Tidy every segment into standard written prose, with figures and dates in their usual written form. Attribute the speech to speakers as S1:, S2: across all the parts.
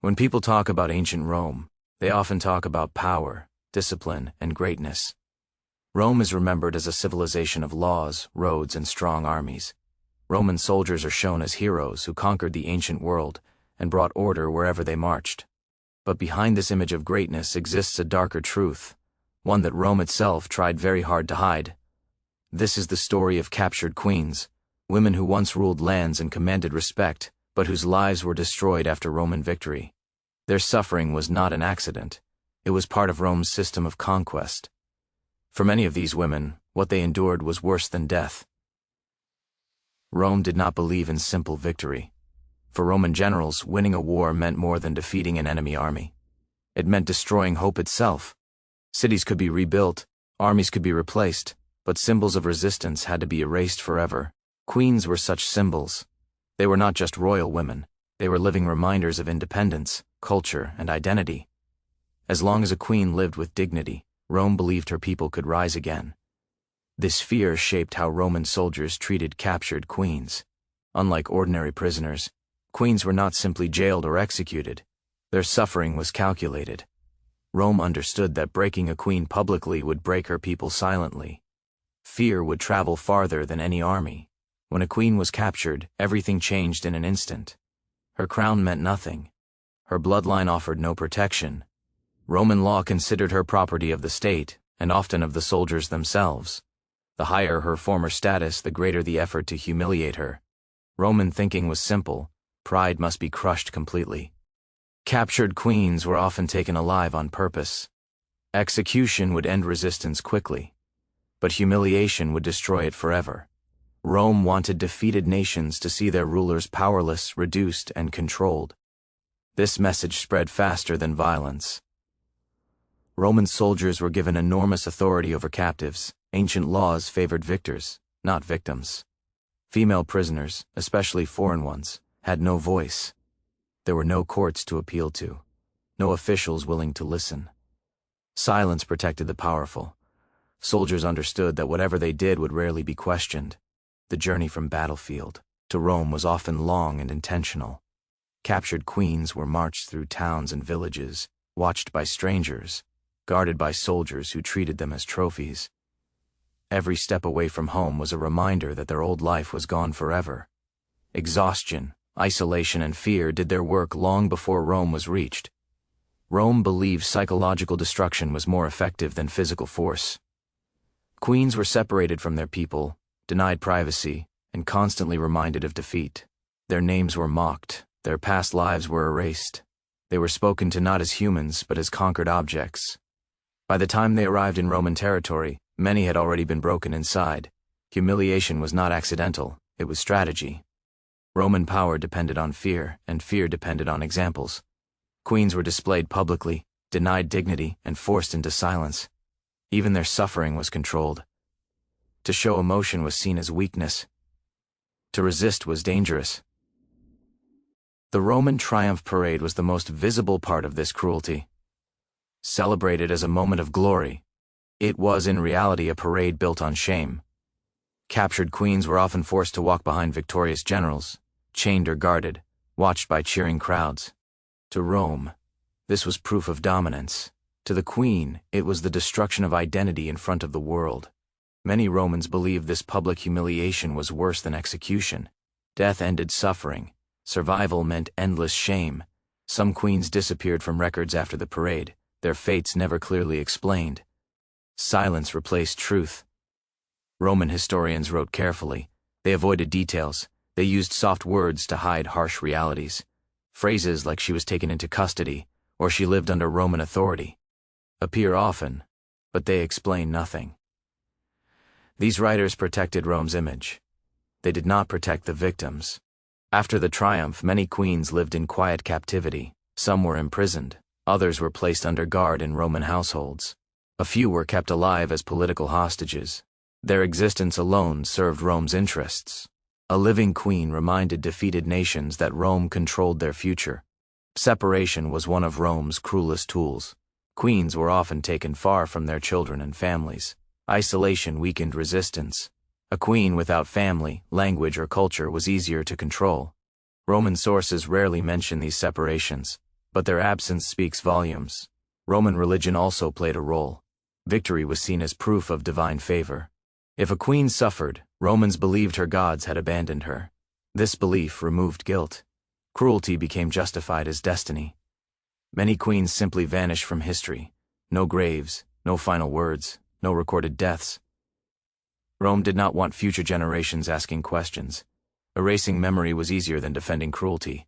S1: When people talk about ancient Rome, they often talk about power, discipline, and greatness. Rome is remembered as a civilization of laws, roads, and strong armies. Roman soldiers are shown as heroes who conquered the ancient world and brought order wherever they marched. But behind this image of greatness exists a darker truth, one that Rome itself tried very hard to hide. This is the story of captured queens, women who once ruled lands and commanded respect, but whose lives were destroyed after Roman victory. Their suffering was not an accident. It was part of Rome's system of conquest. For many of these women, what they endured was worse than death. Rome did not believe in simple victory. For Roman generals, winning a war meant more than defeating an enemy army. It meant destroying hope itself. Cities could be rebuilt, armies could be replaced, but symbols of resistance had to be erased forever. Queens were such symbols. They were not just royal women. They were living reminders of independence, culture, and identity. As long as a queen lived with dignity, Rome believed her people could rise again. This fear shaped how Roman soldiers treated captured queens. Unlike ordinary prisoners, queens were not simply jailed or executed. Their suffering was calculated. Rome understood that breaking a queen publicly would break her people silently. Fear would travel farther than any army. When a queen was captured, everything changed in an instant. Her crown meant nothing. Her bloodline offered no protection. Roman law considered her property of the state, and often of the soldiers themselves. The higher her former status, the greater the effort to humiliate her. Roman thinking was simple: pride must be crushed completely. Captured queens were often taken alive on purpose. Execution would end resistance quickly, but humiliation would destroy it forever. Rome wanted defeated nations to see their rulers powerless, reduced, and controlled. This message spread faster than violence. Roman soldiers were given enormous authority over captives. Ancient laws favored victors, not victims. Female prisoners, especially foreign ones, had no voice. There were no courts to appeal to, no officials willing to listen. Silence protected the powerful. Soldiers understood that whatever they did would rarely be questioned. The journey from battlefield to Rome was often long and intentional. Captured queens were marched through towns and villages, watched by strangers, guarded by soldiers who treated them as trophies. Every step away from home was a reminder that their old life was gone forever. Exhaustion, isolation, and fear did their work long before Rome was reached. Rome believed psychological destruction was more effective than physical force. Queens were separated from their people, denied privacy, and constantly reminded of defeat. Their names were mocked, their past lives were erased. They were spoken to not as humans, but as conquered objects. By the time they arrived in Roman territory, many had already been broken inside. Humiliation was not accidental, it was strategy. Roman power depended on fear, and fear depended on examples. Queens were displayed publicly, denied dignity, and forced into silence. Even their suffering was controlled. To show emotion was seen as weakness. To resist was dangerous. The Roman triumph parade was the most visible part of this cruelty. Celebrated as a moment of glory, it was in reality a parade built on shame. Captured queens were often forced to walk behind victorious generals, chained or guarded, watched by cheering crowds. To Rome, this was proof of dominance. To the queen, it was the destruction of identity in front of the world. Many Romans believed this public humiliation was worse than execution. Death ended suffering. Survival meant endless shame. Some queens disappeared from records after the parade, their fates never clearly explained. Silence replaced truth. Roman historians wrote carefully. They avoided details. They used soft words to hide harsh realities. Phrases like "she was taken into custody" or "she lived under Roman authority" appear often, but they explain nothing. These writers protected Rome's image. They did not protect the victims. After the triumph, many queens lived in quiet captivity. Some were imprisoned. Others were placed under guard in Roman households. A few were kept alive as political hostages. Their existence alone served Rome's interests. A living queen reminded defeated nations that Rome controlled their future. Separation was one of Rome's cruelest tools. Queens were often taken far from their children and families. Isolation weakened resistance. A queen without family, language, or culture was easier to control. Roman sources rarely mention these separations. But their absence speaks volumes. Roman religion also played a role. Victory was seen as proof of divine favor. If a queen suffered, Romans believed her gods had abandoned her. This belief removed guilt. Cruelty became justified as destiny. Many queens simply vanished from history. No graves, no final words, no recorded deaths. Rome did not want future generations asking questions. Erasing memory was easier than defending cruelty.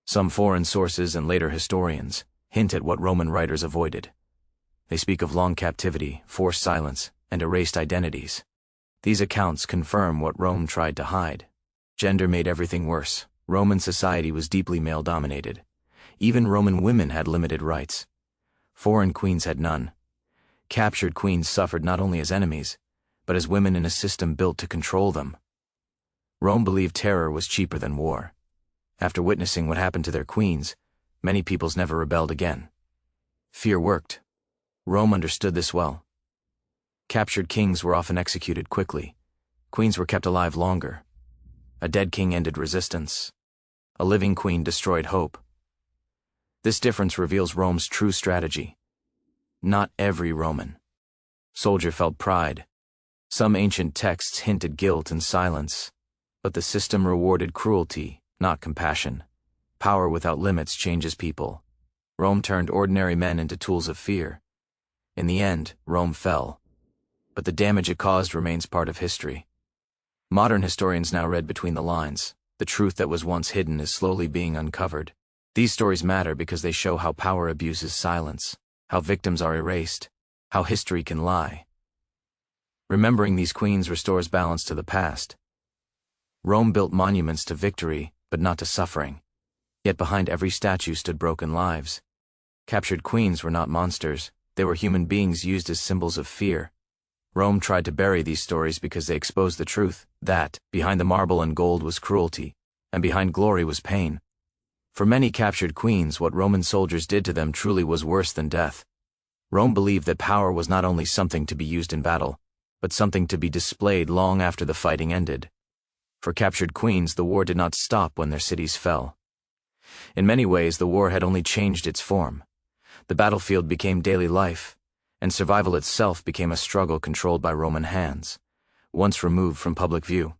S1: Some foreign sources and later historians hint at what Roman writers avoided. They speak of long captivity, forced silence, and erased identities. These accounts confirm what Rome tried to hide. Gender made everything worse. Roman society was deeply male-dominated. Even Roman women had limited rights. Foreign queens had none. Captured queens suffered not only as enemies, but as women in a system built to control them. Rome believed terror was cheaper than war. After witnessing what happened to their queens, many peoples never rebelled again. Fear worked. Rome understood this well. Captured kings were often executed quickly. Queens were kept alive longer. A dead king ended resistance. A living queen destroyed hope. This difference reveals Rome's true strategy. Not every Roman soldier felt pride. Some ancient texts hinted guilt and silence, but the system rewarded cruelty, not compassion. Power without limits changes people. Rome turned ordinary men into tools of fear. In the end, Rome fell, but the damage it caused remains part of history. Modern historians now read between the lines. The truth that was once hidden is slowly being uncovered. These stories matter because they show how power abuses silence, how victims are erased, how history can lie. Remembering these queens restores balance to the past. Rome built monuments to victory, but not to suffering. Yet behind every statue stood broken lives. Captured queens were not monsters. They were human beings used as symbols of fear. Rome tried to bury these stories because they exposed the truth, that, behind the marble and gold was cruelty, and behind glory was pain. For many captured queens, what Roman soldiers did to them truly was worse than death. Rome believed that power was not only something to be used in battle, but something to be displayed long after the fighting ended. For captured queens, the war did not stop when their cities fell. In many ways, the war had only changed its form. The battlefield became daily life, and survival itself became a struggle controlled by Roman hands. Once removed from public view,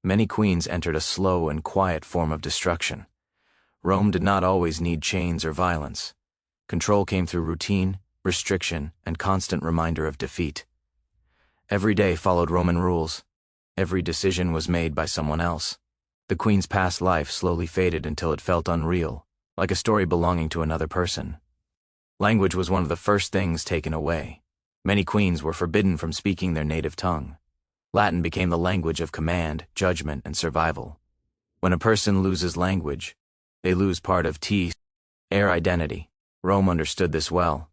S1: many queens entered a slow and quiet form of destruction. Rome did not always need chains or violence. Control came through routine, restriction, and constant reminder of defeat. Every day followed Roman rules. Every decision was made by someone else. The queen's past life slowly faded until it felt unreal, like a story belonging to another person. Language was one of the first things taken away. Many queens were forbidden from speaking their native tongue. Latin became the language of command, judgment, and survival. When a person loses language, they lose part of their identity. Rome understood this well.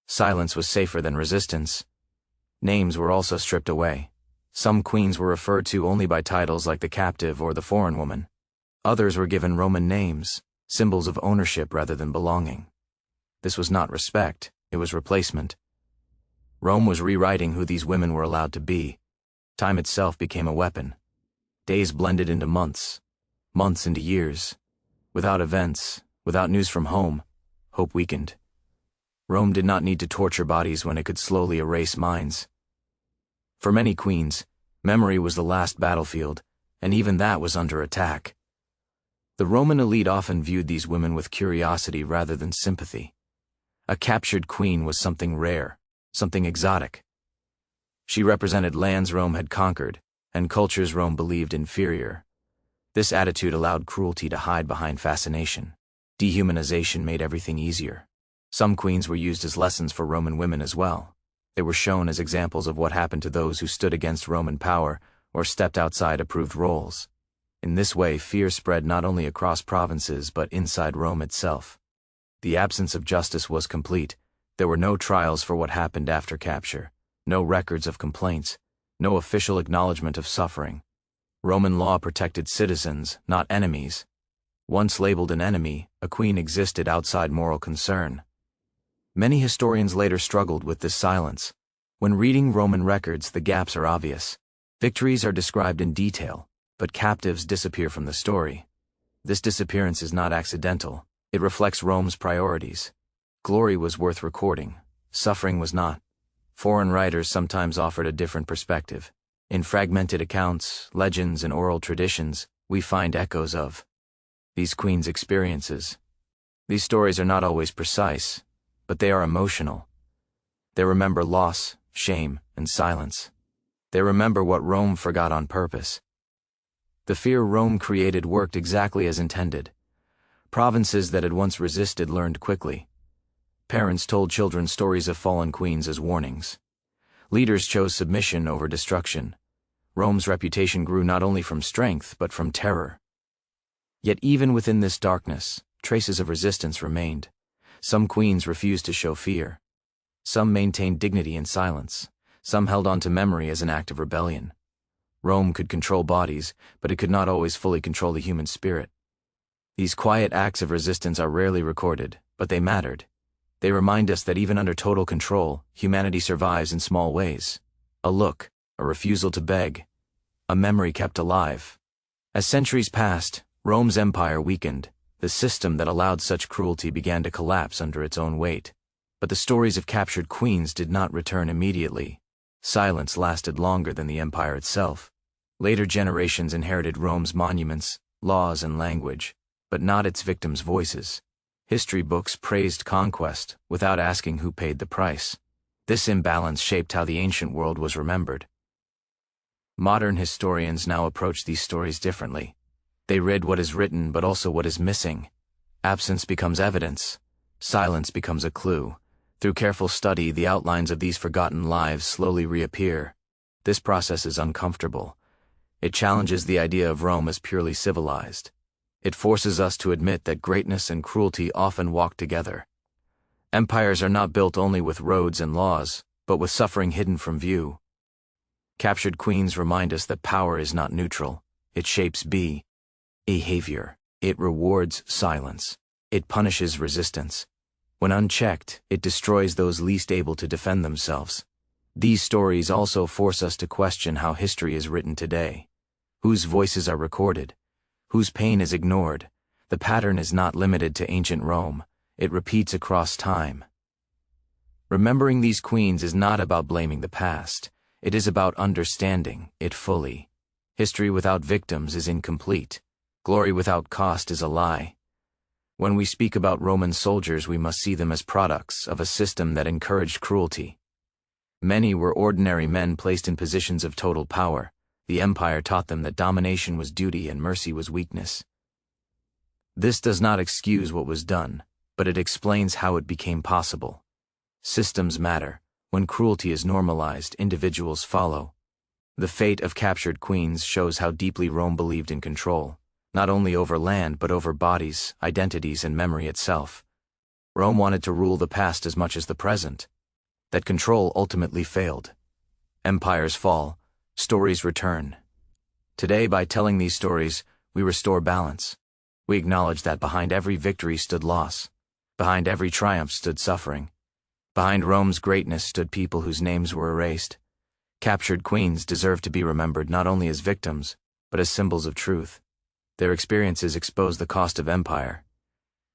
S1: Silence was safer than resistance. Names were also stripped away. Some queens were referred to only by titles like the captive or the foreign woman. Others were given Roman names, symbols of ownership rather than belonging. This was not respect, it was replacement. Rome was rewriting who these women were allowed to be. Time itself became a weapon. Days blended into months, months into years. Without events, without news from home, hope weakened. Rome did not need to torture bodies when it could slowly erase minds. For many queens, memory was the last battlefield, and even that was under attack. The Roman elite often viewed these women with curiosity rather than sympathy. A captured queen was something rare, something exotic. She represented lands Rome had conquered, and cultures Rome believed inferior. This attitude allowed cruelty to hide behind fascination. Dehumanization made everything easier. Some queens were used as lessons for Roman women as well. They were shown as examples of what happened to those who stood against Roman power or stepped outside approved roles. In this way, fear spread not only across provinces but inside Rome itself. The absence of justice was complete. There were no trials for what happened after capture, no records of complaints, no official acknowledgement of suffering. Roman law protected citizens, not enemies. Once labeled an enemy, a queen existed outside moral concern. Many historians later struggled with this silence. When reading Roman records, the gaps are obvious. Victories are described in detail, but captives disappear from the story. This disappearance is not accidental. It reflects Rome's priorities. Glory was worth recording, suffering was not. Foreign writers sometimes offered a different perspective. In fragmented accounts, legends, and oral traditions, we find echoes of these queens' experiences. These stories are not always precise, but they are emotional. They remember loss, shame, and silence. They remember what Rome forgot on purpose. The fear Rome created worked exactly as intended. Provinces that had once resisted learned quickly. Parents told children stories of fallen queens as warnings. Leaders chose submission over destruction. Rome's reputation grew not only from strength, but from terror. Yet even within this darkness, traces of resistance remained. Some queens refused to show fear. Some maintained dignity in silence. Some held on to memory as an act of rebellion. Rome could control bodies, but it could not always fully control the human spirit. These quiet acts of resistance are rarely recorded, but they mattered. They remind us that even under total control, humanity survives in small ways. A look, a refusal to beg, a memory kept alive. As centuries passed, Rome's empire weakened. The system that allowed such cruelty began to collapse under its own weight. But the stories of captured queens did not return immediately. Silence lasted longer than the empire itself. Later generations inherited Rome's monuments, laws, and language, but not its victims' voices. History books praised conquest without asking who paid the price. This imbalance shaped how the ancient world was remembered. Modern historians now approach these stories differently. They read what is written but also what is missing. Absence becomes evidence. Silence becomes a clue. Through careful study, the outlines of these forgotten lives slowly reappear. This process is uncomfortable. It challenges the idea of Rome as purely civilized. It forces us to admit that greatness and cruelty often walk together. Empires are not built only with roads and laws, but with suffering hidden from view. Captured queens remind us that power is not neutral. It shapes behavior. It rewards silence. It punishes resistance. When unchecked, it destroys those least able to defend themselves. These stories also force us to question how history is written today. Whose voices are recorded? Whose pain is ignored? The pattern is not limited to ancient Rome. It repeats across time. Remembering these queens is not about blaming the past. It is about understanding it fully. History without victims is incomplete. Glory without cost is a lie. When we speak about Roman soldiers, we must see them as products of a system that encouraged cruelty. Many were ordinary men placed in positions of total power. The empire taught them that domination was duty and mercy was weakness. This does not excuse what was done, but it explains how it became possible. Systems matter. When cruelty is normalized, individuals follow. The fate of captured queens shows how deeply Rome believed in control, not only over land but over bodies, identities, and memory itself. Rome wanted to rule the past as much as the present. That control ultimately failed. Empires fall. Stories return. Today, by telling these stories, we restore balance. We acknowledge that behind every victory stood loss. Behind every triumph stood suffering. Behind Rome's greatness stood people whose names were erased. Captured queens deserve to be remembered not only as victims, but as symbols of truth. Their experiences expose the cost of empire.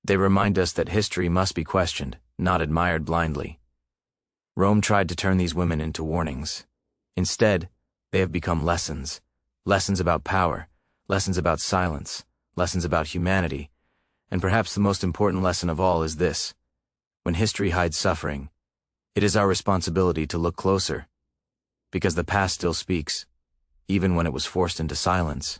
S1: They remind us that history must be questioned, not admired blindly. Rome tried to turn these women into warnings. Instead, they have become lessons. Lessons about power, lessons about silence, lessons about humanity, and perhaps the most important lesson of all is this: when history hides suffering, it is our responsibility to look closer, because the past still speaks, even when it was forced into silence.